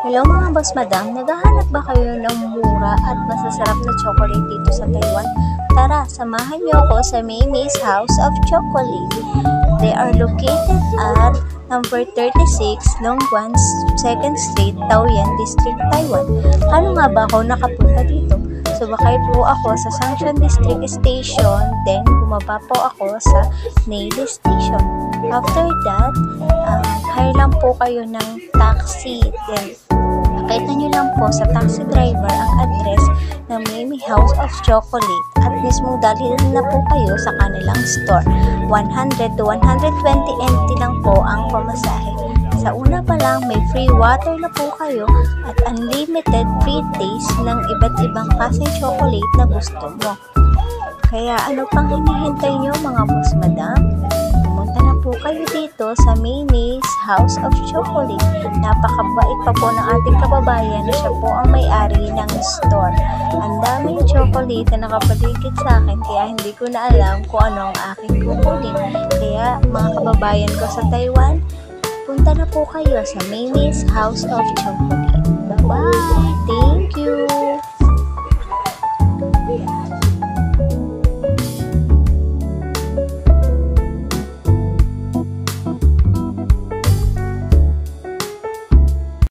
Hello mga boss madam, naghahanap ba kayo ng mura at masasarap na chocolate dito sa Taiwan? Tara, samahan niyo ako sa Mimi's House of Chocolate. They are located at number 36, Longguan 2nd Street, Taoyuan District, Taiwan. Paano nga ba ako nakapunta dito? Sumakay po ako sa Sanction District Station, then bumaba po ako sa Neyli Station. After that, hire lang po kayo ng taxi. Then, pakita nyo lang po sa taxi driver ang address ng Mimi House of Chocolate at mismo dalhin na po kayo sa kanilang store. 100 to 120 NT lang po ang pamasahe. Sa una pa lang, may free water na po kayo at unlimited free taste ng iba't ibang klaseng chocolate na gusto mo. Kaya ano pang hinihintay nyo mga boss madam? Pumunta na po kayo dito sa Mimi's House of Chocolate. Napakabait pa po ng ating kababayan na siya po ang may-ari ng store. Ang daming chocolate na nakapaligid sa akin kaya hindi ko na alam kung ano ang aking kukunin. Kaya mga kababayan ko sa Taiwan, punta na po kayo sa Mimi's House of Chocolate. Bye-bye! Thank you!